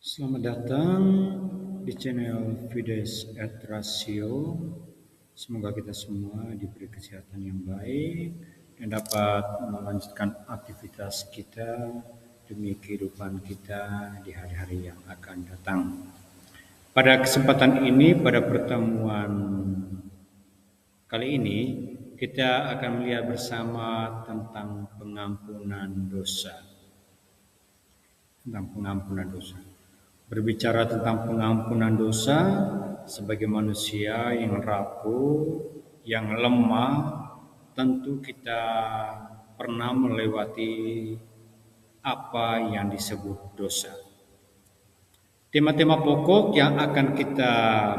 Selamat datang di channel Fides et Ratio. Semoga kita semua diberi kesehatan yang baik dan dapat melanjutkan aktivitas kita demi kehidupan kita di hari-hari yang akan datang. Pada kesempatan ini, pada pertemuan kali ini, kita akan melihat bersama tentang pengampunan dosa. Berbicara tentang pengampunan dosa sebagai manusia yang rapuh, yang lemah, tentu kita pernah melewati apa yang disebut dosa. Tema-tema pokok yang akan kita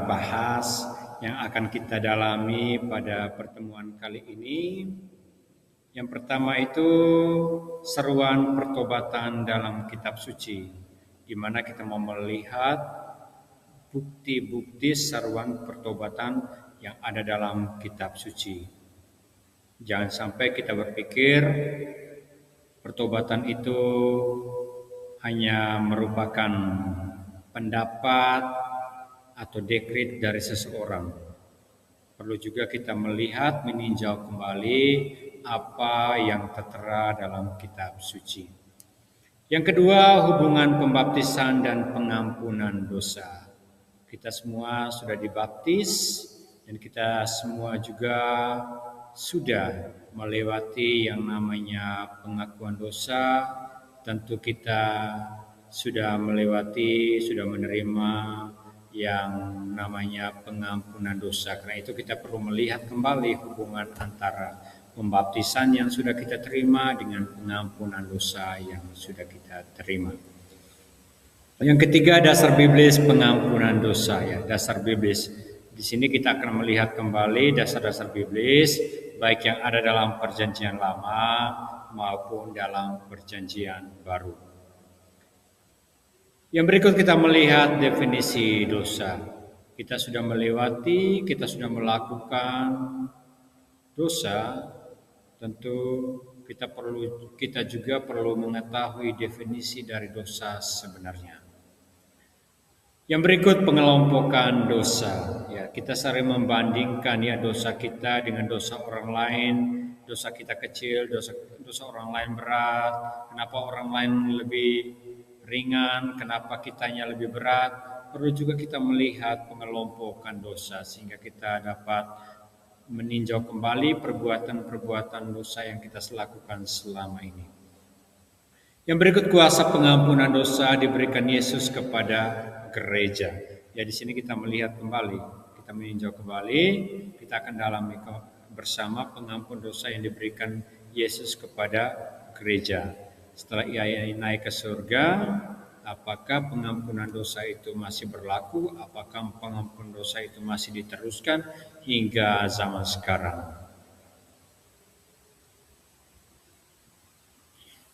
bahas, yang akan kita dalami pada pertemuan kali ini. Yang pertama itu seruan pertobatan dalam kitab suci, di mana kita mau melihat bukti-bukti seruan pertobatan yang ada dalam kitab suci. Jangan sampai kita berpikir pertobatan itu hanya merupakan pendapat atau dekret dari seseorang. Perlu juga kita melihat, meninjau kembali apa yang tertera dalam kitab suci. Yang kedua, hubungan pembaptisan dan pengampunan dosa. Kita semua sudah dibaptis dan kita semua juga sudah melewati yang namanya pengakuan dosa. Tentu kita sudah melewati, sudah menerima yang namanya pengampunan dosa. Karena itu kita perlu melihat kembali hubungan antara pembaptisan yang sudah kita terima dengan pengampunan dosa yang sudah kita terima. Yang ketiga, dasar biblis pengampunan dosa, ya, dasar biblis. Di sini kita akan melihat kembali dasar-dasar biblis baik yang ada dalam perjanjian lama maupun dalam perjanjian baru. Yang berikut kita melihat definisi dosa. Kita sudah melewati, kita sudah melakukan dosa. Tentu kita juga perlu mengetahui definisi dari dosa sebenarnya. Yang berikut pengelompokan dosa. Ya, kita sering membandingkan ya dosa kita dengan dosa orang lain. Dosa kita kecil, dosa orang lain berat. Kenapa orang lain lebih ringan, kenapa kitanya lebih berat? Perlu juga kita melihat pengelompokan dosa sehingga kita dapat meninjau kembali perbuatan-perbuatan dosa yang kita lakukan selama ini. Yang berikut, kuasa pengampunan dosa diberikan Yesus kepada gereja. Ya, di sini kita melihat kembali, kita meninjau kembali, kita akan dalami bersama pengampun dosa yang diberikan Yesus kepada gereja. Setelah ia naik ke surga, apakah pengampunan dosa itu masih berlaku? Apakah pengampunan dosa itu masih diteruskan hingga zaman sekarang?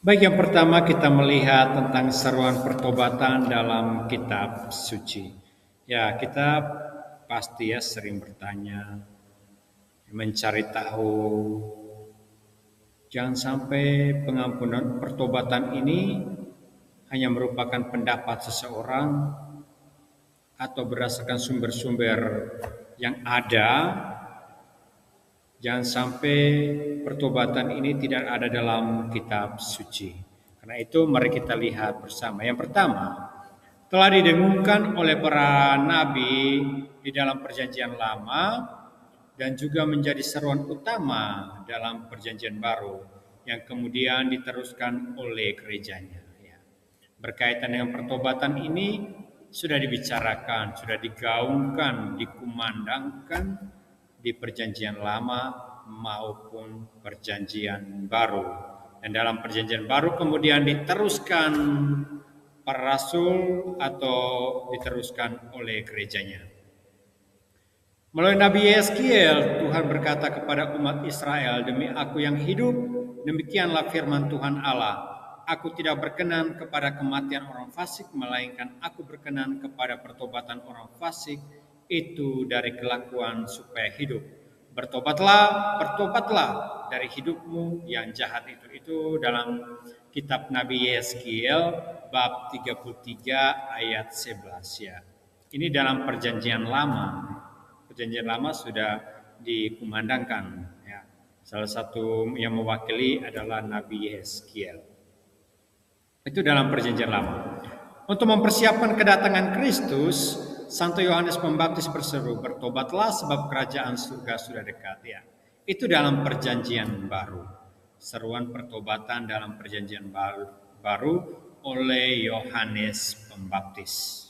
Baik, yang pertama kita melihat tentang seruan pertobatan dalam kitab suci. Ya, kita pasti ya sering bertanya, mencari tahu. Jangan sampai pengampunan pertobatan ini hanya merupakan pendapat seseorang atau berdasarkan sumber-sumber yang ada. Jangan sampai pertobatan ini tidak ada dalam kitab suci. Karena itu mari kita lihat bersama. Yang pertama, telah didengungkan oleh para nabi di dalam perjanjian lama dan juga menjadi seruan utama dalam perjanjian baru yang kemudian diteruskan oleh gerejanya. Berkaitan dengan pertobatan ini sudah dibicarakan, sudah digaungkan, dikumandangkan di perjanjian lama maupun perjanjian baru. Dan dalam perjanjian baru kemudian diteruskan para rasul atau diteruskan oleh gerejanya. Melalui Nabi Yeskiel, Tuhan berkata kepada umat Israel, "Demi aku yang hidup, demikianlah firman Tuhan Allah. Aku tidak berkenan kepada kematian orang fasik, melainkan aku berkenan kepada pertobatan orang fasik itu dari kelakuan supaya hidup. bertobatlah dari hidupmu yang jahat itu. Itu dalam kitab Nabi Yeskiel bab 33 ayat 11 ya. Ini dalam perjanjian lama. Perjanjian lama sudah dikumandangkan ya. Salah satu yang mewakili adalah Nabi Yeskiel. Itu dalam perjanjian lama. Untuk mempersiapkan kedatangan Kristus, Santo Yohanes Pembaptis berseru, bertobatlah sebab kerajaan surga sudah dekat ya. Itu dalam perjanjian baru. Seruan pertobatan dalam perjanjian baru oleh Yohanes Pembaptis.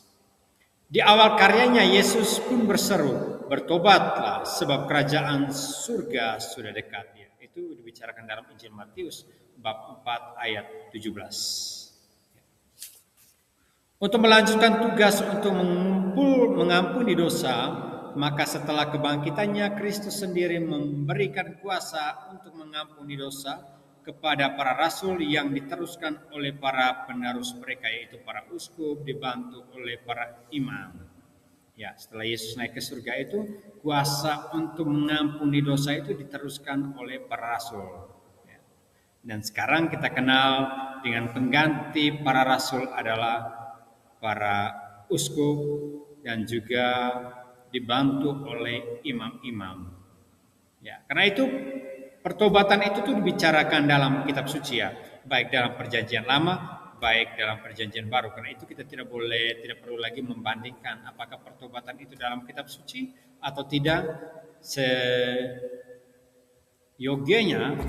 Di awal karyanya Yesus pun berseru, bertobatlah sebab kerajaan surga sudah dekat ya. Itu dibicarakan dalam Injil Matius bab 4 ayat 17. Untuk melanjutkan tugas untuk mengampuni dosa, maka setelah kebangkitannya Kristus sendiri memberikan kuasa untuk mengampuni dosa kepada para rasul yang diteruskan oleh para penerus mereka, yaitu para uskup dibantu oleh para imam. Ya, setelah Yesus naik ke surga itu, kuasa untuk mengampuni dosa itu diteruskan oleh para rasul. Ya. Dan sekarang kita kenal dengan pengganti para rasul adalah para uskup dan juga dibantu oleh imam-imam. Ya, karena itu pertobatan itu tuh dibicarakan dalam kitab suci ya, baik dalam perjanjian lama, baik dalam perjanjian baru. Karena itu kita tidak perlu lagi membandingkan apakah pertobatan itu dalam kitab suci atau tidak. Seyogianya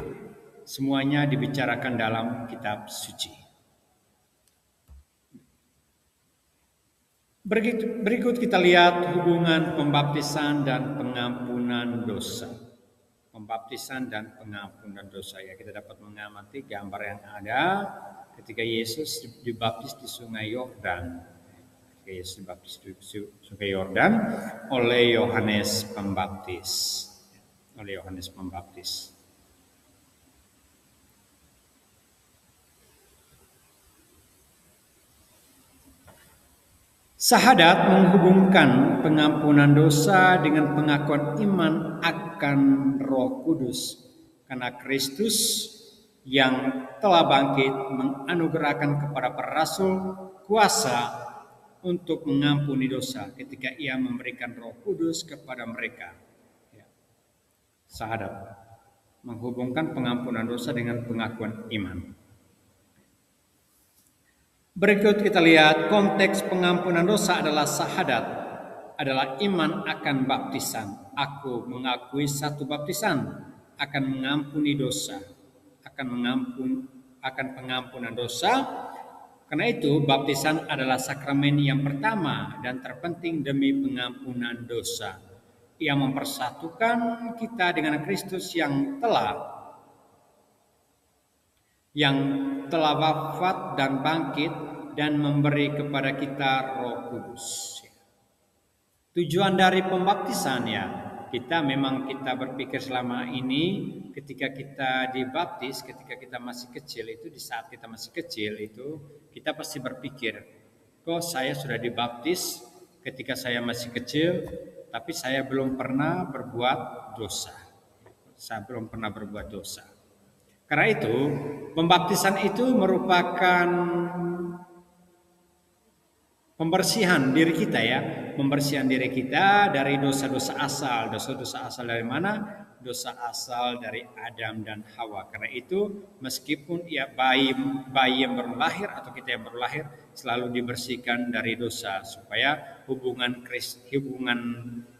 semuanya dibicarakan dalam kitab suci. Berikut kita lihat hubungan pembaptisan dan pengampunan dosa. Pembaptisan dan pengampunan dosa ya, kita dapat mengamati gambar yang ada ketika Yesus dibaptis di Sungai Yordan. Yesus dibaptis di Sungai Yordan oleh Yohanes Pembaptis. Oleh Yohanes Pembaptis. Syahadat menghubungkan pengampunan dosa dengan pengakuan iman akan Roh Kudus. Karena Kristus yang telah bangkit menganugerahkan kepada para rasul kuasa untuk mengampuni dosa ketika Ia memberikan Roh Kudus kepada mereka. Syahadat menghubungkan pengampunan dosa dengan pengakuan iman. Berikut kita lihat konteks pengampunan dosa adalah syahadat, adalah iman akan baptisan. Aku mengakui satu baptisan akan mengampuni dosa, akan pengampunan dosa. Karena itu baptisan adalah sakramen yang pertama dan terpenting demi pengampunan dosa. Ia mempersatukan kita dengan Kristus yang telah wafat dan bangkit dan memberi kepada kita Roh Kudus. Tujuan dari pembaptisan ya, kita berpikir selama ini ketika kita dibaptis, ketika kita masih kecil itu, di saat kita masih kecil itu, kita pasti berpikir, kok saya sudah dibaptis ketika saya masih kecil, tapi saya belum pernah berbuat dosa. Saya belum pernah berbuat dosa. Karena itu, pembaptisan itu merupakan pembersihan diri kita ya, pembersihan diri kita dari dosa-dosa asal. Dosa-dosa asal dari mana? Dosa asal dari Adam dan Hawa. Karena itu, meskipun bayi yang baru lahir atau kita yang baru lahir selalu dibersihkan dari dosa supaya hubungan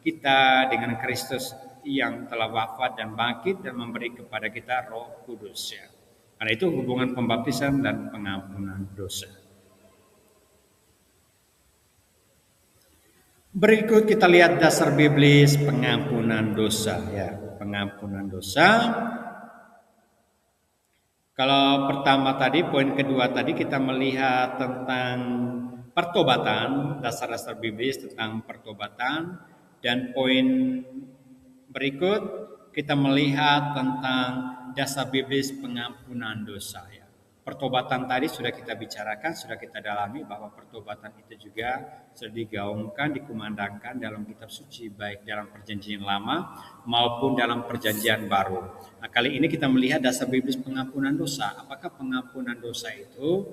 kita dengan Kristus yang telah wafat dan bangkit dan memberi kepada kita Roh Kudus ya. Karena itu hubungan pembaptisan dan pengampunan dosa. Berikut kita lihat dasar biblis pengampunan dosa ya, pengampunan dosa. Kalau pertama tadi, poin kedua tadi kita melihat tentang pertobatan, dasar-dasar biblis tentang pertobatan, dan poin berikut kita melihat tentang dasar biblis pengampunan dosa ya. pertobatan tadi sudah kita bicarakan, sudah kita dalami bahwa pertobatan itu juga sudah digaungkan, dikumandangkan dalam kitab suci, baik dalam perjanjian lama maupun dalam perjanjian baru. Nah, kali ini kita melihat dasar biblis pengampunan dosa. Apakah pengampunan dosa itu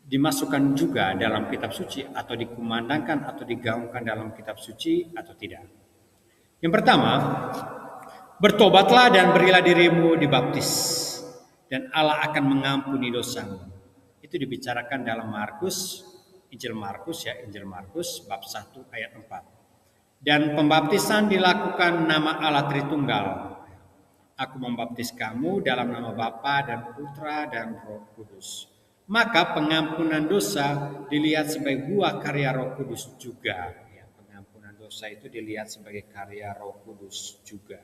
dimasukkan juga dalam kitab suci atau dikumandangkan atau digaungkan dalam kitab suci atau tidak? Yang pertama, bertobatlah dan berilah dirimu dibaptis, dan Allah akan mengampuni dosamu. Itu dibicarakan dalam Injil Markus bab 1 ayat 4. Dan pembaptisan dilakukan nama Allah Tritunggal. Aku membaptis kamu dalam nama Bapa dan Putra dan Roh Kudus. Maka pengampunan dosa dilihat sebagai buah karya Roh Kudus juga. Ya, pengampunan dosa itu dilihat sebagai karya Roh Kudus juga.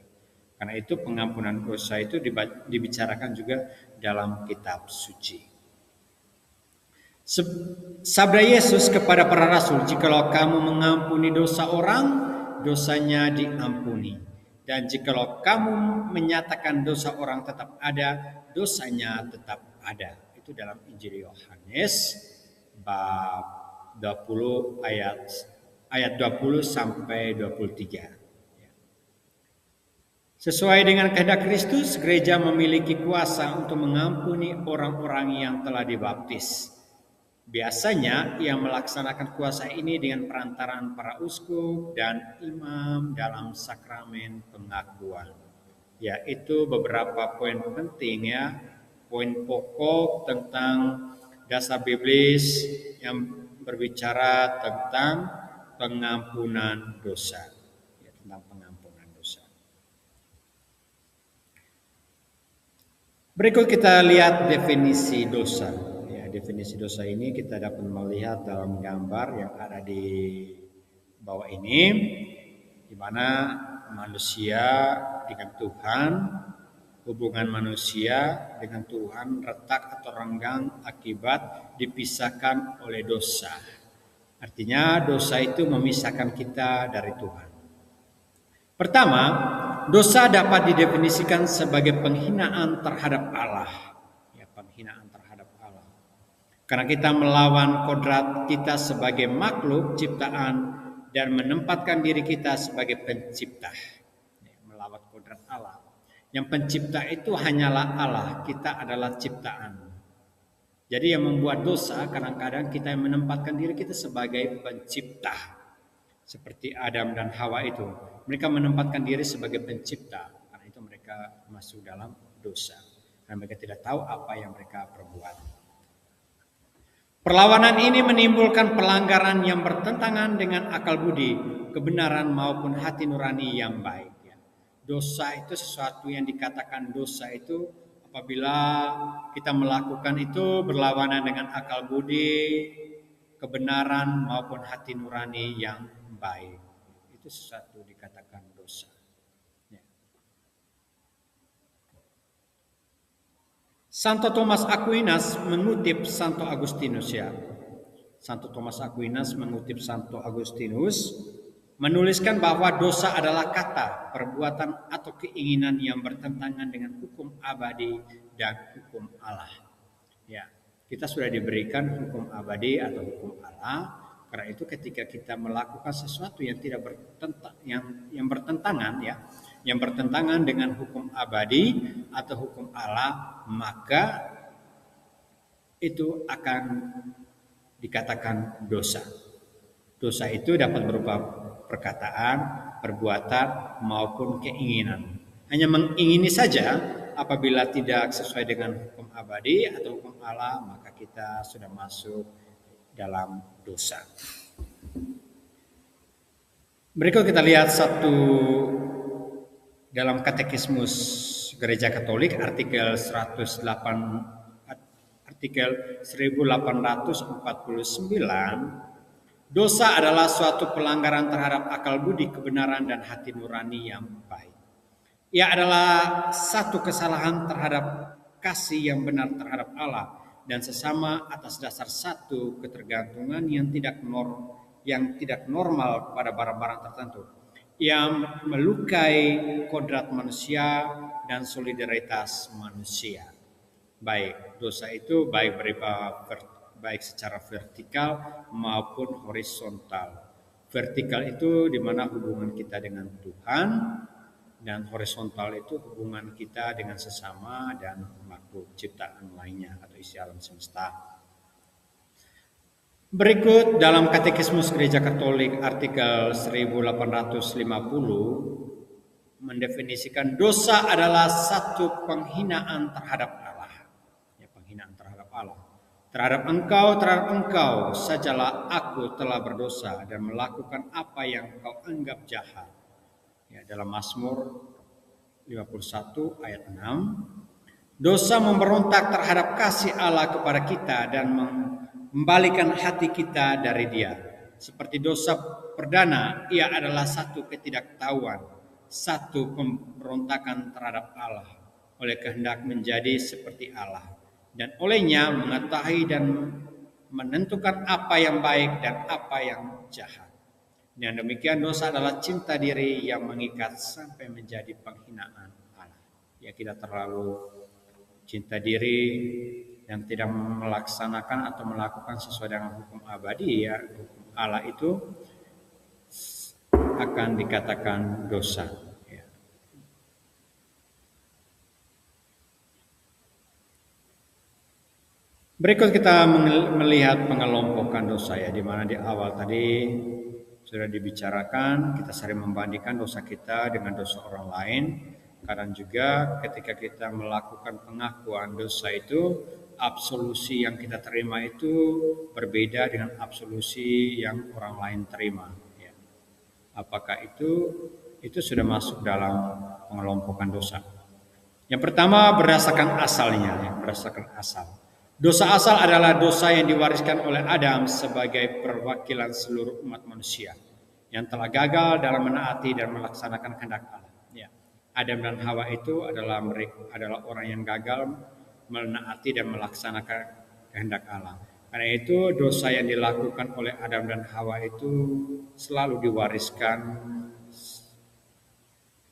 Karena itu pengampunan dosa itu dibicarakan juga dalam kitab suci. Sabda Yesus kepada para rasul, jikalau kamu mengampuni dosa orang, dosanya diampuni. Dan jikalau kamu menyatakan dosa orang tetap ada, dosanya tetap ada. Itu dalam Injil Yohanes bab 20 ayat 20 sampai 23. Sesuai dengan kehendak Kristus, gereja memiliki kuasa untuk mengampuni orang-orang yang telah dibaptis. Biasanya ia melaksanakan kuasa ini dengan perantaraan para uskup dan imam dalam sakramen pengakuan. Yaitu beberapa poin penting ya, poin pokok tentang dasar biblis yang berbicara tentang pengampunan dosa. Berikut kita lihat definisi dosa. Ya, definisi dosa ini kita dapat melihat dalam gambar yang ada di bawah ini, di mana manusia dengan Tuhan, hubungan manusia dengan Tuhan retak atau renggang akibat dipisahkan oleh dosa. Artinya dosa itu memisahkan kita dari Tuhan. Pertama, dosa dapat didefinisikan sebagai penghinaan terhadap Allah. Ya, penghinaan terhadap Allah. Karena kita melawan kodrat kita sebagai makhluk ciptaan dan menempatkan diri kita sebagai pencipta. Ya, melawan kodrat Allah. Yang pencipta itu hanyalah Allah, kita adalah ciptaan. Jadi yang membuat dosa kadang-kadang kita yang menempatkan diri kita sebagai pencipta. Seperti Adam dan Hawa itu. Mereka menempatkan diri sebagai pencipta. Karena itu mereka masuk dalam dosa. Karena mereka tidak tahu apa yang mereka perbuat. Perlawanan ini menimbulkan pelanggaran yang bertentangan dengan akal budi, kebenaran maupun hati nurani yang baik. Dosa itu sesuatu yang dikatakan dosa itu apabila kita melakukan itu berlawanan dengan akal budi, kebenaran maupun hati nurani yang baik. Itu sesuatu dikatakan dosa. Ya. Santo Thomas Aquinas mengutip Santo Agustinus ya. Santo Thomas Aquinas mengutip Santo Agustinus menuliskan bahwa dosa adalah kata, perbuatan atau keinginan yang bertentangan dengan hukum abadi dan hukum Allah. Ya, kita sudah diberikan hukum abadi atau hukum Allah. Karena itu ketika kita melakukan sesuatu yang tidak bertentangan dengan hukum abadi atau hukum Allah, maka itu akan dikatakan dosa. Dosa itu dapat berupa perkataan, perbuatan maupun keinginan. Hanya mengingini saja apabila tidak sesuai dengan hukum abadi atau hukum Allah, maka kita sudah masuk dalam dosa. Berikut kita lihat satu dalam Katekismus Gereja Katolik artikel 1849. Dosa adalah suatu pelanggaran terhadap akal budi, kebenaran dan hati nurani yang baik. Ia adalah satu kesalahan terhadap kasih yang benar terhadap Allah dan sesama atas dasar satu ketergantungan yang tidak normal kepada barang-barang tertentu yang melukai kodrat manusia dan solidaritas manusia. baik. Dosa itu baik secara vertikal maupun horizontal. Vertikal itu di mana hubungan kita dengan Tuhan, dan horizontal itu hubungan kita dengan sesama dan makhluk ciptaan lainnya atau isi alam semesta. Berikut dalam Katekismus Gereja Katolik artikel 1850 mendefinisikan dosa adalah satu penghinaan terhadap Allah. Ya, penghinaan terhadap Allah. Terhadap engkau sajalah aku telah berdosa dan melakukan apa yang kau anggap jahat. Ya, dalam Mazmur 51 ayat 6. Dosa memberontak terhadap kasih Allah kepada kita dan membalikan hati kita dari Dia. Seperti dosa perdana, ia adalah satu ketidaktahuan, satu pemberontakan terhadap Allah, oleh kehendak menjadi seperti Allah, dan olehnya mengetahui dan menentukan apa yang baik dan apa yang jahat. Dan demikian dosa adalah cinta diri yang mengikat sampai menjadi penghinaan Allah. Ya, kita terlalu cinta diri yang tidak melaksanakan atau melakukan sesuai dengan hukum abadi, ya hukum Allah itu akan dikatakan dosa. Ya. Berikut kita melihat pengelompokan dosa, ya, di mana di awal tadi sudah dibicarakan, kita sering membandingkan dosa kita dengan dosa orang lain. Kadang juga ketika kita melakukan pengakuan dosa itu, absolusi yang kita terima itu berbeda dengan absolusi yang orang lain terima. Ya. Apakah itu sudah masuk dalam pengelompokan dosa? Yang pertama berdasarkan asalnya, ya, berdasarkan asal. Dosa asal adalah dosa yang diwariskan oleh Adam sebagai perwakilan seluruh umat manusia yang telah gagal dalam menaati dan melaksanakan kehendak Allah. Ya. Adam dan Hawa itu adalah orang yang gagal menaati dan melaksanakan kehendak Allah. Karena itu dosa yang dilakukan oleh Adam dan Hawa itu selalu diwariskan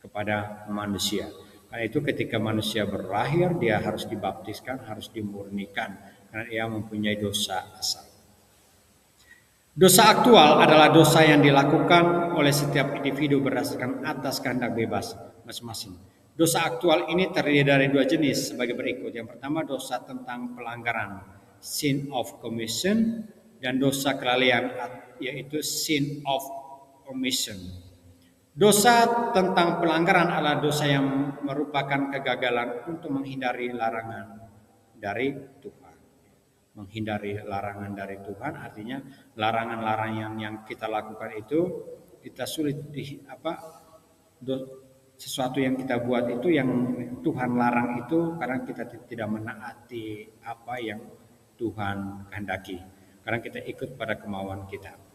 kepada manusia. Karena itu ketika manusia berakhir, dia harus dibaptiskan, harus dimurnikan, karena ia mempunyai dosa asal. Dosa aktual adalah dosa yang dilakukan oleh setiap individu berdasarkan atas kehendak bebas masing-masing. Dosa aktual ini terdiri dari dua jenis sebagai berikut. Yang pertama dosa tentang pelanggaran, sin of commission, dan dosa kelalaian, yaitu sin of omission. Dosa tentang pelanggaran adalah dosa yang merupakan kegagalan untuk menghindari larangan dari Tuhan. Menghindari larangan dari Tuhan artinya larangan-larangan yang kita lakukan itu kita sulit sesuatu yang kita buat itu yang Tuhan larang itu karena kita tidak menaati apa yang Tuhan kehendaki. Karena kita ikut pada kemauan kita.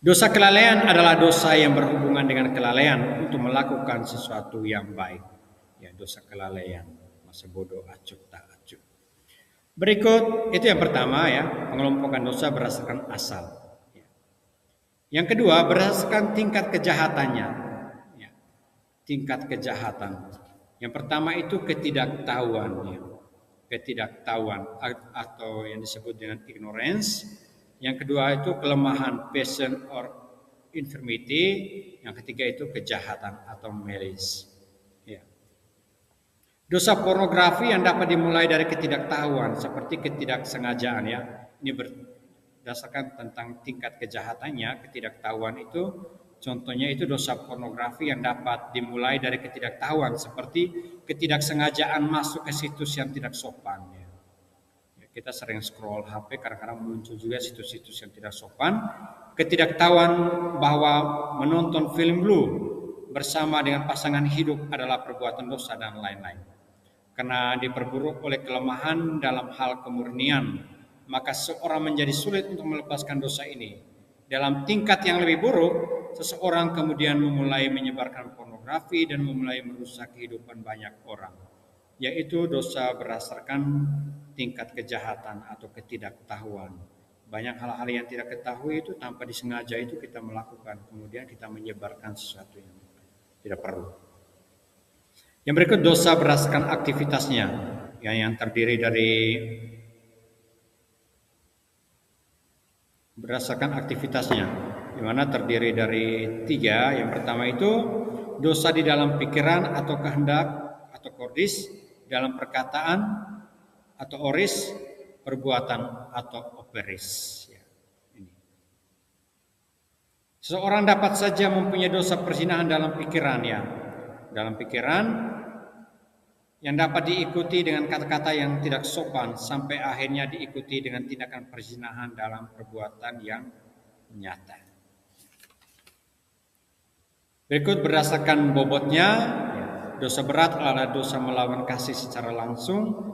Dosa kelalaian adalah dosa yang berhubungan dengan kelalaian untuk melakukan sesuatu yang baik. Ya, dosa kelalaian, masa bodoh, acuh tak acuh. Berikut itu yang pertama, ya, pengelompokan dosa berdasarkan asal. Ya. Yang kedua berdasarkan tingkat kejahatannya. Ya. Tingkat kejahatan. Yang pertama itu ketidaktahuan, ya. Ketidaktahuan atau yang disebut dengan ignorance. Yang kedua itu kelemahan, passion or infirmity. Yang ketiga itu kejahatan atau malice. Ya. Dosa pornografi yang dapat dimulai dari ketidaktahuan seperti ketidaksengajaan, ya. Ini berdasarkan tentang tingkat kejahatannya, ketidaktahuan itu contohnya itu dosa pornografi yang dapat dimulai dari ketidaktahuan seperti ketidaksengajaan masuk ke situs yang tidak sopan. Ya. Kita sering scroll HP, kadang-kadang muncul juga situs-situs yang tidak sopan. Ketidaktahuan bahwa menonton film blue bersama dengan pasangan hidup adalah perbuatan dosa dan lain-lain. Karena diperburuk oleh kelemahan dalam hal kemurnian, maka seorang menjadi sulit untuk melepaskan dosa ini. Dalam tingkat yang lebih buruk, seseorang kemudian memulai menyebarkan pornografi dan memulai merusak kehidupan banyak orang. Yaitu dosa berdasarkan tingkat kejahatan atau ketidaktahuan. Banyak hal-hal yang tidak ketahui itu tanpa disengaja itu kita melakukan. Kemudian kita menyebarkan sesuatu yang tidak perlu. Yang berikut dosa berdasarkan aktivitasnya. yang terdiri dari berdasarkan aktivitasnya, di mana terdiri dari 3. Yang pertama itu dosa di dalam pikiran atau kehendak atau kordis, dalam perkataan atau oris, perbuatan atau operis. Ya, ini. Seseorang dapat saja mempunyai dosa perzinahan dalam pikiran, ya, dalam pikiran yang dapat diikuti dengan kata-kata yang tidak sopan sampai akhirnya diikuti dengan tindakan perzinahan dalam perbuatan yang nyata. Berikut berdasarkan bobotnya, dosa berat adalah dosa melawan kasih secara langsung.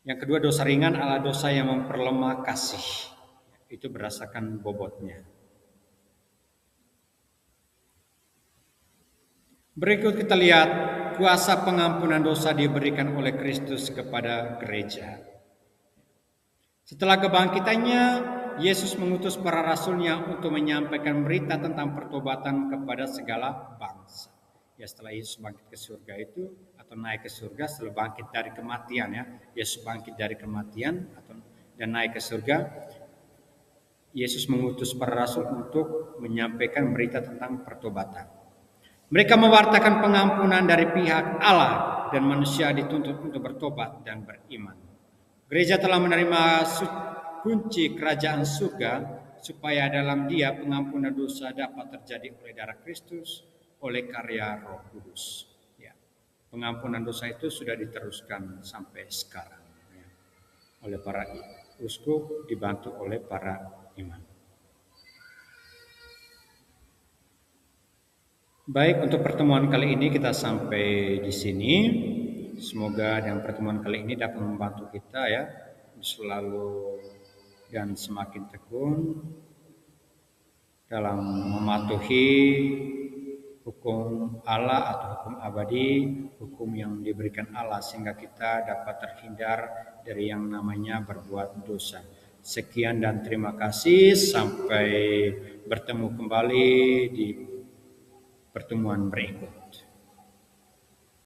Yang kedua, dosa ringan adalah dosa yang memperlemah kasih. Itu berdasarkan bobotnya. Berikut kita lihat kuasa pengampunan dosa diberikan oleh Kristus kepada gereja. Setelah kebangkitannya, Yesus mengutus para rasulnya untuk menyampaikan berita tentang pertobatan kepada segala bangsa. Ya, setelah Yesus bangkit ke surga itu, atau naik ke surga setelah bangkit dari kematian, ya, Yesus bangkit dari kematian dan naik ke surga. Yesus mengutus para rasul untuk menyampaikan berita tentang pertobatan. Mereka mewartakan pengampunan dari pihak Allah dan manusia dituntut untuk bertobat dan beriman. Gereja telah menerima kunci kerajaan surga supaya dalam Dia pengampunan dosa dapat terjadi oleh darah Kristus, oleh karya Roh Kudus. Ya. Pengampunan dosa itu sudah diteruskan sampai sekarang, ya, oleh para uskup dibantu oleh para imam. Baik, untuk pertemuan kali ini kita sampai di sini. Semoga dengan pertemuan kali ini dapat membantu kita, ya, selalu dan semakin tekun dalam mematuhi hukum Allah atau hukum abadi, hukum yang diberikan Allah, sehingga kita dapat terhindar dari yang namanya berbuat dosa. Sekian dan terima kasih. Sampai bertemu kembali di pertemuan berikut.